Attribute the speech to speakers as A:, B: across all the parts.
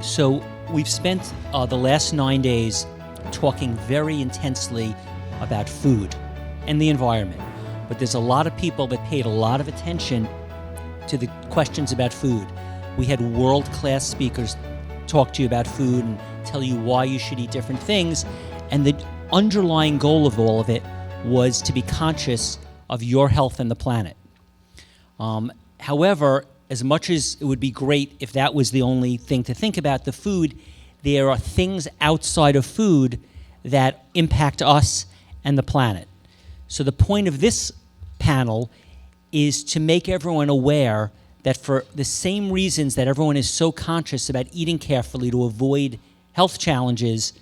A: So we've spent the last 9 days talking very intensely about food and the environment. But there's a lot of people that paid a lot of attention to the questions about food. We had world-class speakers talk to you about food and tell you why you should eat different things. And the underlying goal of all of it was to be conscious of your health and the planet. However, as much as it would be great if that was the only thing to think about, the food, there are things outside of food that impact us and the planet. So the point of this panel is to make everyone aware that for the same reasons that everyone is so conscious about eating carefully to avoid health challenges,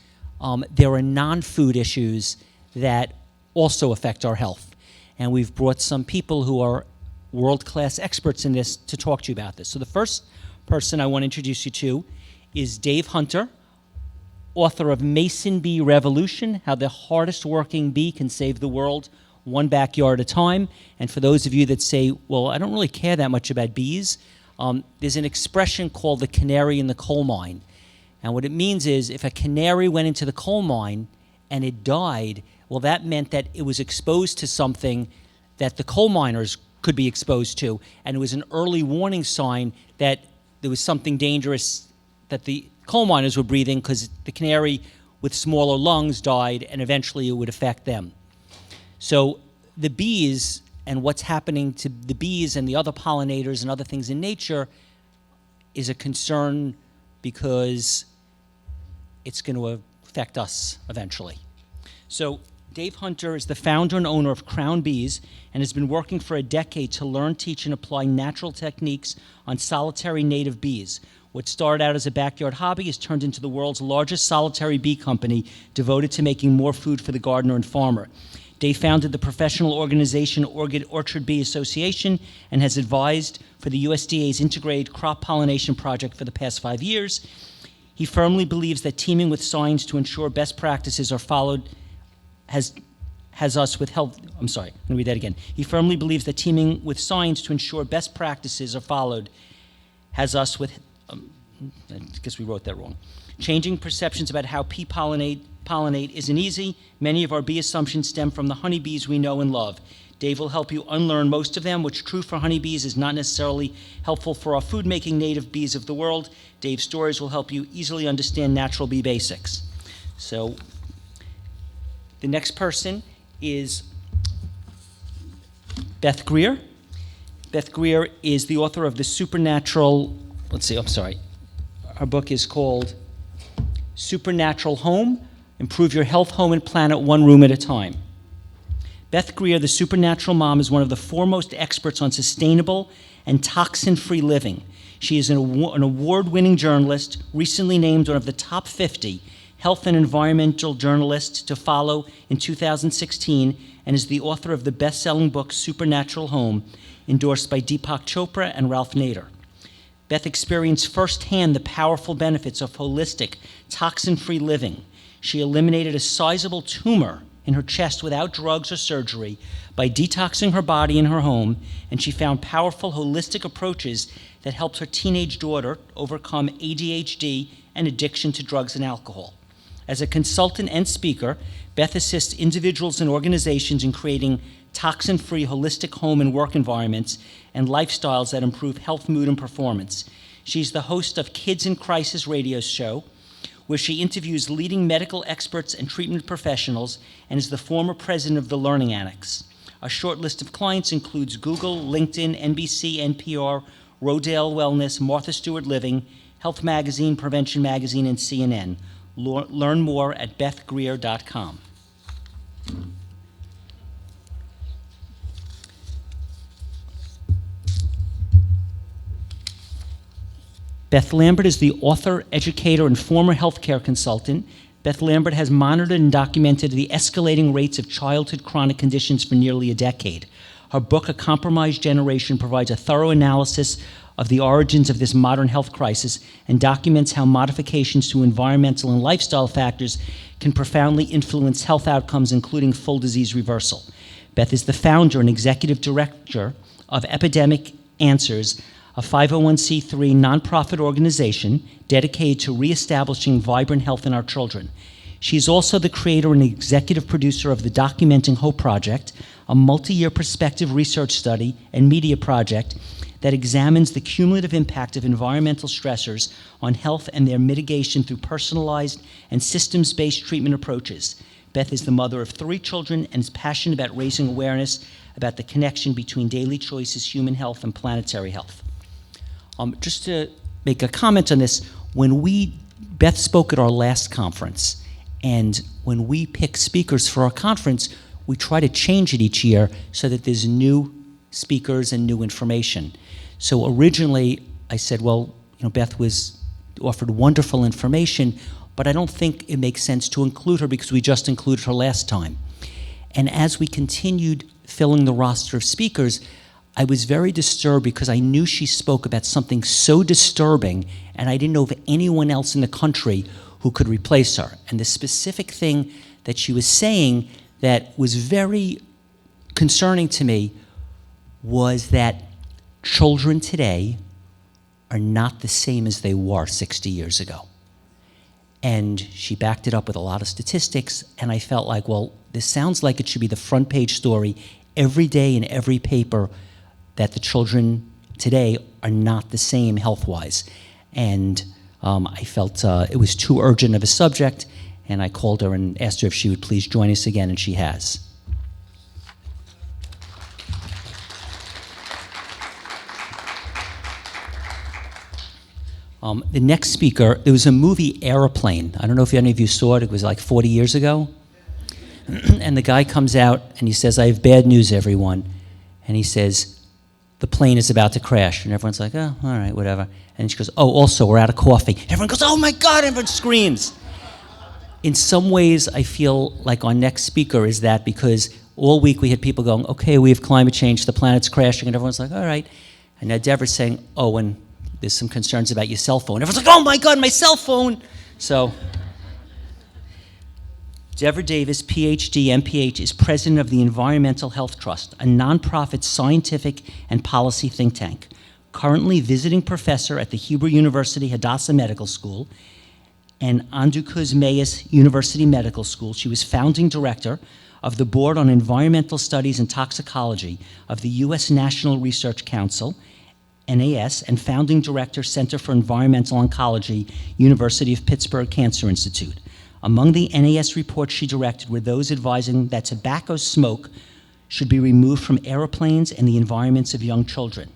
A: there are non-food issues that also affect our health. And we've brought some people who are world-class experts in this to talk to you about this. So the first person I want to introduce you to is Dave Hunter, author of Mason Bee Revolution, How the Hardest Working Bee Can Save the World One Backyard at a Time. And for those of you that say, well, I don't really care that much about bees, there's an expression called the canary in the coal mine. And what it means is if a canary went into the coal mine and it died, well, that meant that it was exposed to something that the coal miners could be exposed to. And it was an early warning sign that there was something dangerous that the coal miners were breathing, because the canary with smaller lungs died, and eventually it would affect them. So the bees and what's happening to the bees and the other pollinators and other things in nature is a concern because it's going to affect us eventually. So Dave Hunter is the founder and owner of Crown Bees and has been working for a decade to learn, teach, and apply natural techniques on solitary native bees. What started out as a backyard hobby has turned into the world's largest solitary bee company devoted to making more food for the gardener and farmer. Dave founded the professional organization Orchard Bee Association and has advised for the USDA's Integrated Crop Pollination Project for the past 5 years. He firmly believes that teaming with science to ensure best practices are followed has us with health. I'm sorry, I'm going to read that again. He firmly believes that teaming with science to ensure best practices are followed has us with, I guess we wrote that wrong. Changing perceptions about how bee pollinate isn't easy. Many of our bee assumptions stem from the honeybees we know and love. Dave will help you unlearn most of them, which, true for honeybees, is not necessarily helpful for our food-making native bees of the world. Dave's stories will help you easily understand natural bee basics. So the next person is Beth Greer. Beth Greer is the author of the Supernatural, her book is called Supernatural Home, Improve Your Health, Home, and Planet One Room at a Time. Beth Greer, the Supernatural Mom, is one of the foremost experts on sustainable and toxin-free living. She is an award-winning journalist, recently named one of the top 50 health and environmental journalists to follow in 2016, and is the author of the best-selling book Supernatural Home, endorsed by Deepak Chopra and Ralph Nader. Beth experienced firsthand the powerful benefits of holistic, toxin-free living. She eliminated a sizable tumor in her chest without drugs or surgery by detoxing her body in her home, and she found powerful holistic approaches that helped her teenage daughter overcome ADHD and addiction to drugs and alcohol. As a consultant and speaker, Beth assists individuals and organizations in creating toxin-free holistic home and work environments and lifestyles that improve health, mood, and performance. She's the host of Kids in Crisis radio show, where she interviews leading medical experts and treatment professionals, and is the former president of the Learning Annex. A short list of clients includes Google, LinkedIn, NBC, NPR, Rodale Wellness, Martha Stewart Living, Health Magazine, Prevention Magazine, and CNN. Learn more at bethgreer.com. Beth Lambert is the author, educator, and former healthcare consultant. Beth Lambert has monitored and documented the escalating rates of childhood chronic conditions for nearly a decade. Her book, A Compromised Generation, provides a thorough analysis of the origins of this modern health crisis and documents how modifications to environmental and lifestyle factors can profoundly influence health outcomes, including full disease reversal. Beth is the founder and executive director of Epidemic Answers, a 501c3 nonprofit organization dedicated to reestablishing vibrant health in our children. She is also the creator and executive producer of the Documenting Hope Project, a multi-year prospective research study and media project that examines the cumulative impact of environmental stressors on health and their mitigation through personalized and systems-based treatment approaches. Beth is the mother of 3 children and is passionate about raising awareness about the connection between daily choices, human health, and planetary health. Just to make a comment on this, Beth spoke at our last conference, and when we pick speakers for our conference, we try to change it each year so that there's new speakers and new information. So originally, I said, well, Beth offered wonderful information, but I don't think it makes sense to include her because we just included her last time. And as we continued filling the roster of speakers, I was very disturbed because I knew she spoke about something so disturbing, and I didn't know of anyone else in the country who could replace her. And the specific thing that she was saying that was very concerning to me was that children today are not the same as they were 60 years ago. And she backed it up with a lot of statistics, and I felt like, well, this sounds like it should be the front page story every day in every paper that the children today are not the same health-wise. And I felt it was too urgent of a subject, and I called her and asked her if she would please join us again, and she has. The next speaker, there was a movie, Airplane. I don't know if any of you saw it. It was like 40 years ago. And the guy comes out and he says, I have bad news, everyone. And he says, the plane is about to crash. And everyone's like, oh, all right, whatever. And she goes, oh, also, we're out of coffee. Everyone goes, oh my God, everyone screams. In some ways, I feel like our next speaker is that, because all week we had people going, okay, we have climate change, the planet's crashing, and everyone's like, all right. And now Deborah's saying, oh, and there's some concerns about your cell phone. Everyone's like, oh my God, my cell phone. So, Deborah Davis, PhD, MPH, is president of the Environmental Health Trust, a nonprofit scientific and policy think tank. Currently visiting professor at the Hebrew University Hadassah Medical School and Andukuz Mayas University Medical School. She was founding director of the Board on Environmental Studies and Toxicology of the U.S. National Research Council, NAS, and founding director, Center for Environmental Oncology, University of Pittsburgh Cancer Institute. Among the NAS reports she directed were those advising that tobacco smoke should be removed from airplanes and the environments of young children.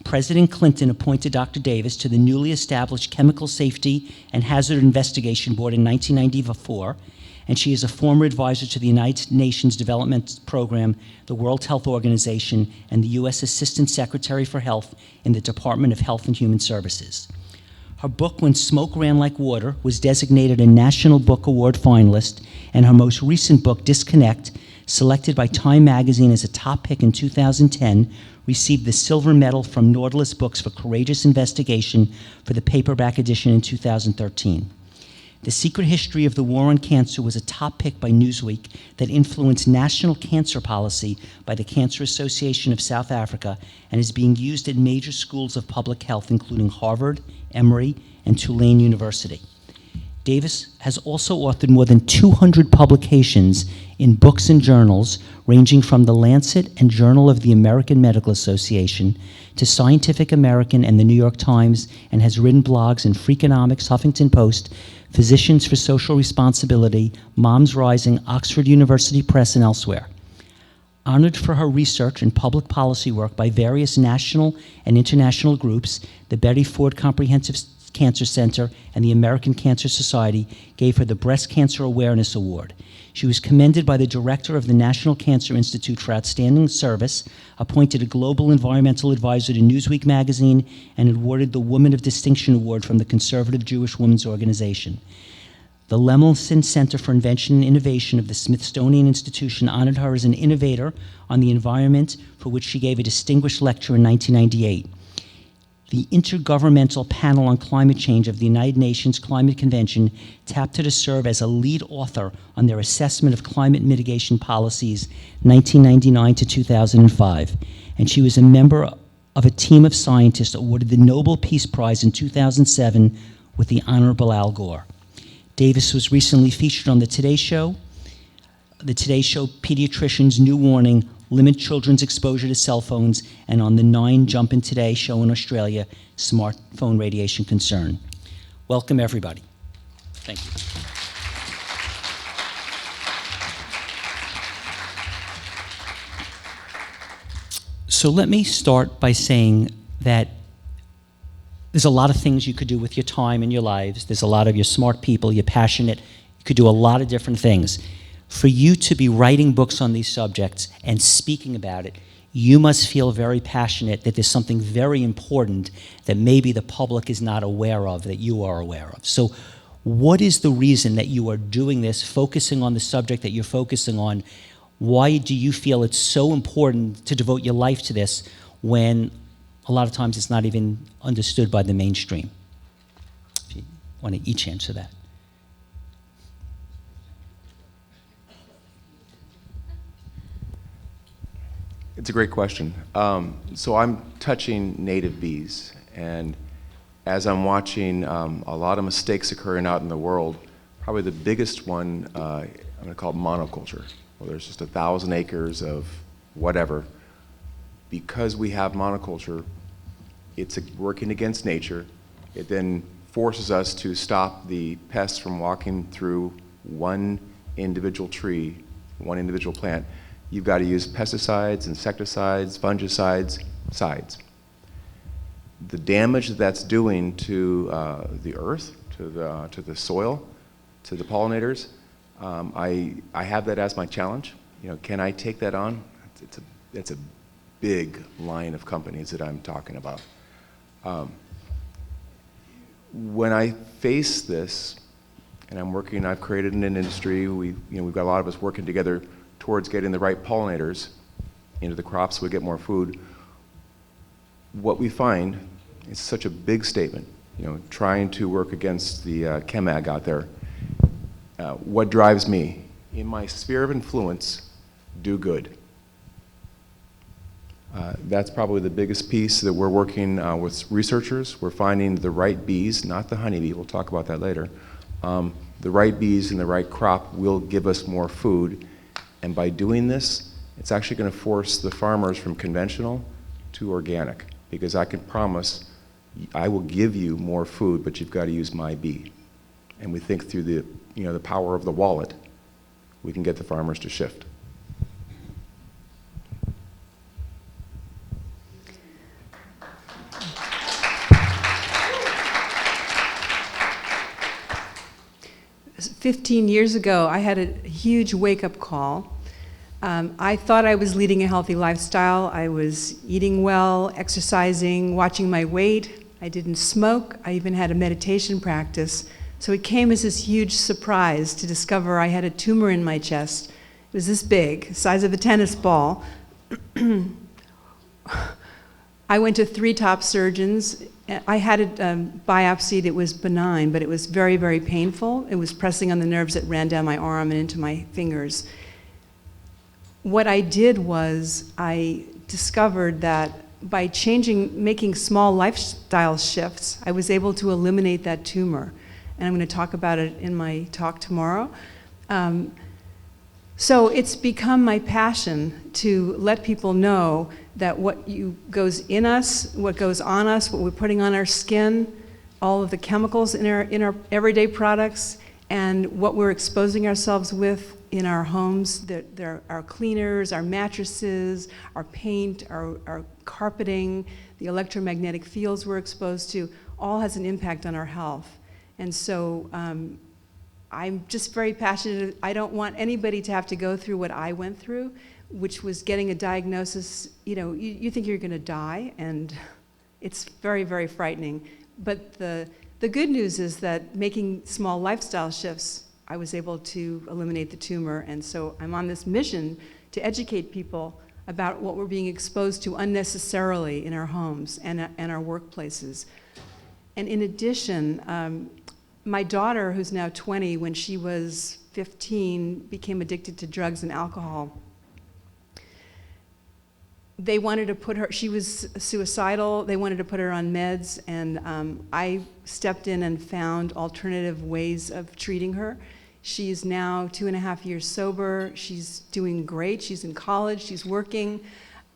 A: President Clinton appointed Dr. Davis to the newly established Chemical Safety and Hazard Investigation Board in 1994, and she is a former advisor to the United Nations Development Program, the World Health Organization, and the U.S. Assistant Secretary for Health in the Department of Health and Human Services. Her book, When Smoke Ran Like Water, was designated a National Book Award finalist, and her most recent book, Disconnect, selected by Time magazine as a top pick in 2010, received the silver medal from Nautilus Books for courageous investigation for the paperback edition in 2013. The Secret History of the War on Cancer was a top pick by Newsweek that influenced national cancer policy by the Cancer Association of South Africa and is being used at major schools of public health, including Harvard, Emory, and Tulane University. Davis has also authored more than 200 publications in books and journals, ranging from The Lancet and Journal of the American Medical Association to Scientific American and the New York Times, and has written blogs in Freakonomics, Huffington Post, Physicians for Social Responsibility, Moms Rising, Oxford University Press, and elsewhere. Honored for her research and public policy work by various national and international groups, the Betty Ford Comprehensive Cancer Center and the American Cancer Society gave her the Breast Cancer Awareness Award. She was commended by the director of the National Cancer Institute for outstanding service, appointed a global environmental advisor to Newsweek magazine, and awarded the Woman of Distinction Award from the Conservative Jewish Women's Organization. The Lemelson Center for Invention and Innovation of the Smithsonian Institution honored her as an innovator on the environment, for which she gave a distinguished lecture in 1998. The Intergovernmental Panel on Climate Change of the United Nations Climate Convention tapped her to serve as a lead author on their assessment of climate mitigation policies 1999 to 2005, and she was a member of a team of scientists awarded the Nobel Peace Prize in 2007 with the Honorable Al Gore. Davis was recently featured on the Today Show Pediatrician's New Warning, Limit Children's Exposure to Cell Phones, and on the 9 Jump in Today show in Australia, Smartphone Radiation Concern. Welcome, everybody. Thank you. So let me start by saying that there's a lot of things you could do with your time and your lives. There's a lot of you're smart people, you're passionate. You could do a lot of different things. For you to be writing books on these subjects and speaking about it, you must feel very passionate that there's something very important that maybe the public is not aware of, that you are aware of. So what is the reason that you are doing this, focusing on the subject that you're focusing on? Why do you feel it's so important to devote your life to this when a lot of times it's not even understood by the mainstream? If you want to each answer that.
B: It's a great question. So I'm touching native bees, and as I'm watching a lot of mistakes occurring out in the world, probably the biggest one I'm going to call it monoculture. Well, there's just 1,000 acres of whatever. Because we have monoculture, it's working against nature. It then forces us to stop the pests from walking through one individual tree, one individual plant. You've got to use pesticides, insecticides, fungicides, sides. The damage that that's doing to the earth, to the soil, to the pollinators, I have that as my challenge. You know, can I take that on? It's a big line of companies that I'm talking about. When I face this, and I've created an industry. We've got a lot of us working together towards getting the right pollinators into the crops so we get more food. What we find is such a big statement, trying to work against the ChemAg out there. What drives me? In my sphere of influence, do good. That's probably the biggest piece that we're working with researchers. We're finding the right bees, not the honeybee, we'll talk about that later. The right bees in the right crop will give us more food. And by doing this, it's actually going to force the farmers from conventional to organic, because I can promise I will give you more food, but you've got to use my bee. And we think through the power of the wallet, we can get the farmers to shift.
C: "15 years ago, I had a huge wake-up call. I thought I was leading a healthy lifestyle. I was eating well, exercising, watching my weight. I didn't smoke. I even had a meditation practice. So it came as this huge surprise to discover I had a tumor in my chest. It was this big, the size of a tennis ball. I went to 3 top surgeons. I had it biopsied. It was benign, but it was very, very painful. It was pressing on the nerves that ran down my arm and into my fingers. What I did was I discovered that by making small lifestyle shifts, I was able to eliminate that tumor. And I'm going to talk about it in my talk tomorrow. So it's become my passion to let people know that what goes in us, what goes on us, what we're putting on our skin, all of the chemicals in our everyday products, and what we're exposing ourselves with in our homes, our cleaners, our mattresses, our paint, our carpeting, the electromagnetic fields we're exposed to, all has an impact on our health. And so I'm just very passionate. I don't want anybody to have to go through what I went through, which was getting a diagnosis. You think you're going to die, and it's very, very frightening. But the good news is that making small lifestyle shifts, I was able to eliminate the tumor. And so I'm on this mission to educate people about what we're being exposed to unnecessarily in our homes and our workplaces. And in addition, my daughter, who's now 20, when she was 15, became addicted to drugs and alcohol. they wanted to put her, she was suicidal, they wanted to put her on meds, and I stepped in and found alternative ways of treating her. She's now 2.5 years sober. She's doing great. She's in college. She's working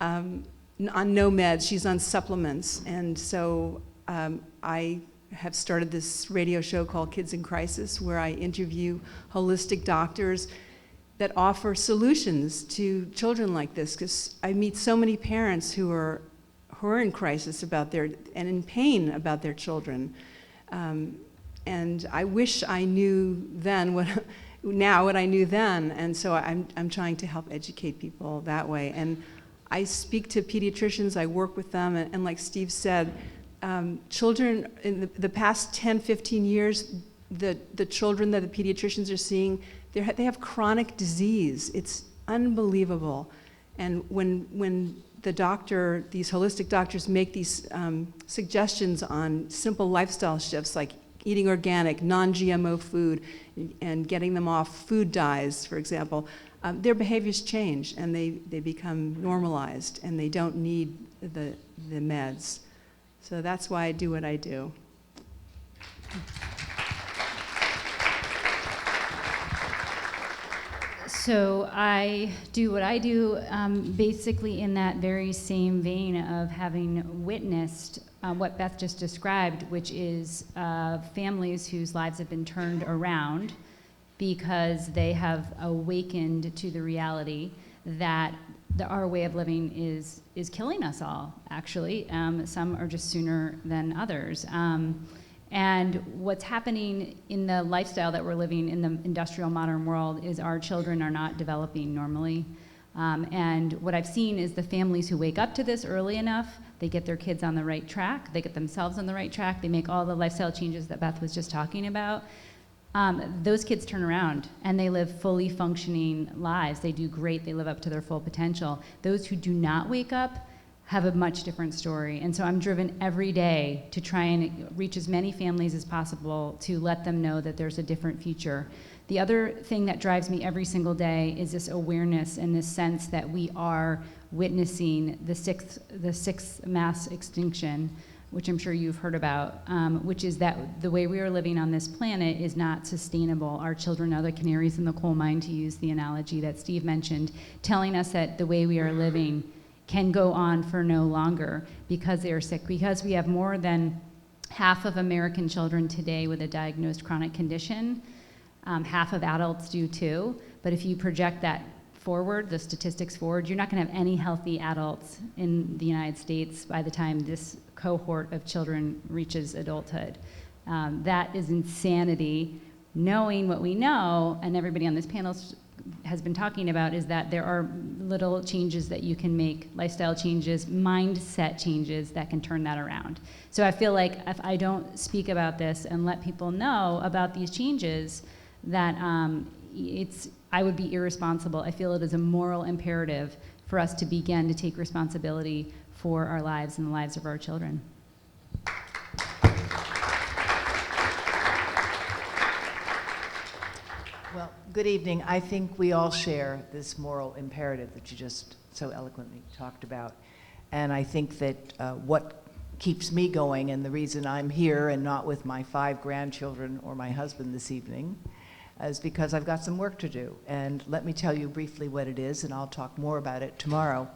C: on no meds. She's on supplements. And so I have started this radio show called Kids in Crisis, where I interview holistic doctors that offer solutions to children like this, because I meet so many parents who are in crisis about their, and in pain about their children. And I wish I knew then what I knew then, and so I'm trying to help educate people that way. And I speak to pediatricians, I work with them, and like Steve said, children in the past 10, 15 years, the children that the pediatricians are seeing, they have chronic disease. It's unbelievable. And when these holistic doctors make these suggestions on simple lifestyle shifts, like eating organic, non-GMO food, and getting them off food dyes, for example, their behaviors change, and they become normalized, and they don't need the meds. So that's why I do what I do.
D: So I do what I do basically in that very same vein of having witnessed what Beth just described, which is families whose lives have been turned around because they have awakened to the reality that our way of living is killing us all, actually. Some are just sooner than others. And what's happening in the lifestyle that we're living in the industrial modern world is our children are not developing normally. And what I've seen is the families who wake up to this early enough, they get their kids on the right track, they get themselves on the right track, they make all the lifestyle changes that Beth was just talking about. Those kids turn around and they live fully functioning lives. They do great, they live up to their full potential. Those who do not wake up have a much different story. And so I'm driven every day to try and reach as many families as possible to let them know that there's a different future. The other thing that drives me every single day is this awareness and this sense that we are witnessing the sixth mass extinction, which I'm sure you've heard about, which is that the way we are living on this planet is not sustainable. Our children are the canaries in the coal mine, to use the analogy that Steve mentioned, telling us that the way we are living can go on for no longer because they are sick, because we have more than half of American children today with a diagnosed chronic condition. Half of adults do too, but if you project that forward, the statistics forward, you're not going to have any healthy adults in the United States by the time this cohort of children reaches adulthood. That is insanity. Knowing what we know, and everybody on this panel has been talking about, is that there are little changes that you can make, lifestyle changes, mindset changes that can turn that around. So I feel like if I don't speak about this and let people know about these changes, that I would be irresponsible. I feel it is a moral imperative for us to begin to take responsibility for our lives and the lives of our children.
E: Well, good evening. I think we all share this moral imperative that you just so eloquently talked about. And I think that what keeps me going, and the reason I'm here and not with my 5 grandchildren or my husband this evening, is because I've got some work to do. And let me tell you briefly what it is, and I'll talk more about it tomorrow.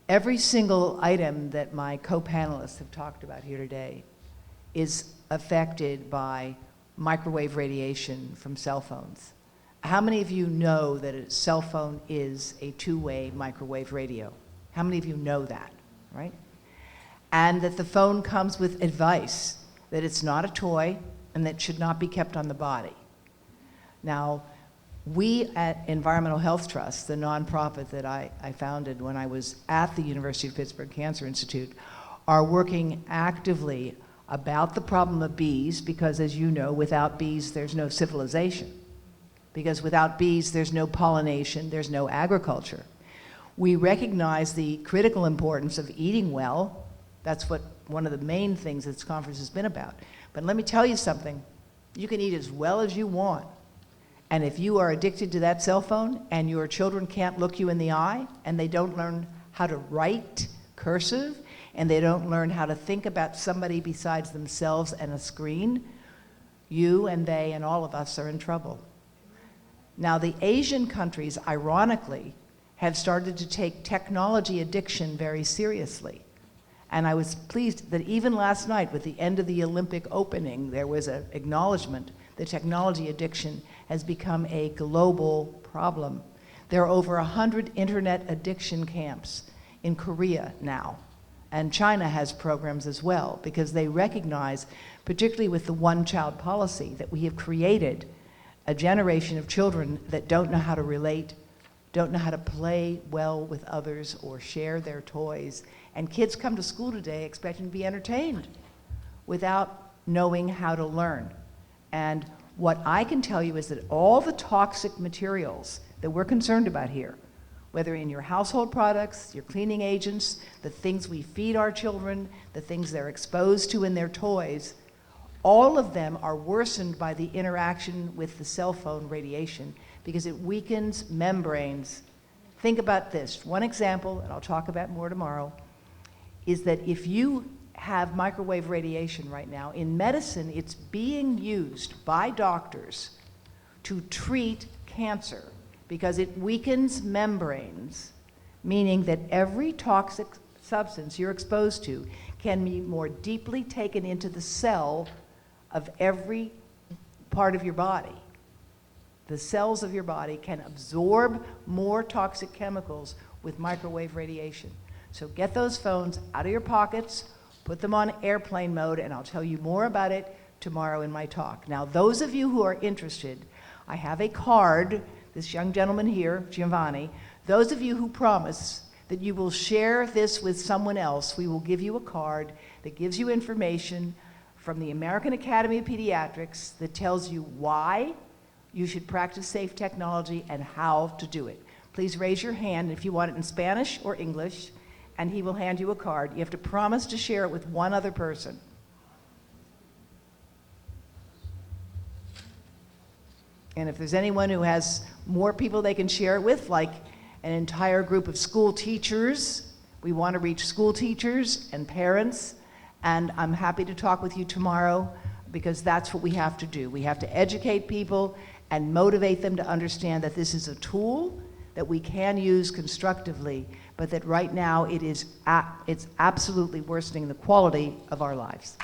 E: Every single item that my co-panelists have talked about here today is affected by microwave radiation from cell phones. How many of you know that a cell phone is a 2-way microwave radio? How many of you know that, right? And that the phone comes with advice, that it's not a toy and that it should not be kept on the body. Now, we at Environmental Health Trust, the nonprofit that I founded when I was at the University of Pittsburgh Cancer Institute, are working actively about the problem of bees, because as you know, without bees, there's no civilization. Because without bees, there's no pollination, there's no agriculture. We recognize the critical importance of eating well. That's what one of the main things this conference has been about. But let me tell you something, you can eat as well as you want. And if you are addicted to that cell phone and your children can't look you in the eye and they don't learn how to write cursive, and they don't learn how to think about somebody besides themselves and a screen, you and they and all of us are in trouble. Now, the Asian countries, ironically, have started to take technology addiction very seriously. And I was pleased that even last night, with the end of the Olympic opening, there was an acknowledgement that technology addiction has become a global problem. There are over 100 internet addiction camps in Korea now. And China has programs as well, because they recognize, particularly with the one-child policy, that we have created a generation of children that don't know how to relate, don't know how to play well with others or share their toys. And kids come to school today expecting to be entertained without knowing how to learn. And what I can tell you is that all the toxic materials that we're concerned about here, whether in your household products, your cleaning agents, the things we feed our children, the things they're exposed to in their toys, all of them are worsened by the interaction with the cell phone radiation because it weakens membranes. Think about this. One example, and I'll talk about more tomorrow, is that if you have microwave radiation right now, in medicine, it's being used by doctors to treat cancer because it weakens membranes, meaning that every toxic substance you're exposed to can be more deeply taken into the cell of every part of your body. The cells of your body can absorb more toxic chemicals with microwave radiation. So get those phones out of your pockets, put them on airplane mode, and I'll tell you more about it tomorrow in my talk. Now, those of you who are interested, I have a card, this young gentleman here, Giovanni, those of you who promise that you will share this with someone else, we will give you a card that gives you information from the American Academy of Pediatrics that tells you why you should practice safe technology and how to do it. Please raise your hand if you want it in Spanish or English, and he will hand you a card. You have to promise to share it with one other person. And if there's anyone who has more people they can share it with, like an entire group of school teachers, we want to reach school teachers and parents, and I'm happy to talk with you tomorrow because that's what we have to do. We have to educate people and motivate them to understand that this is a tool that we can use constructively, but that right now it's absolutely worsening the quality of our lives.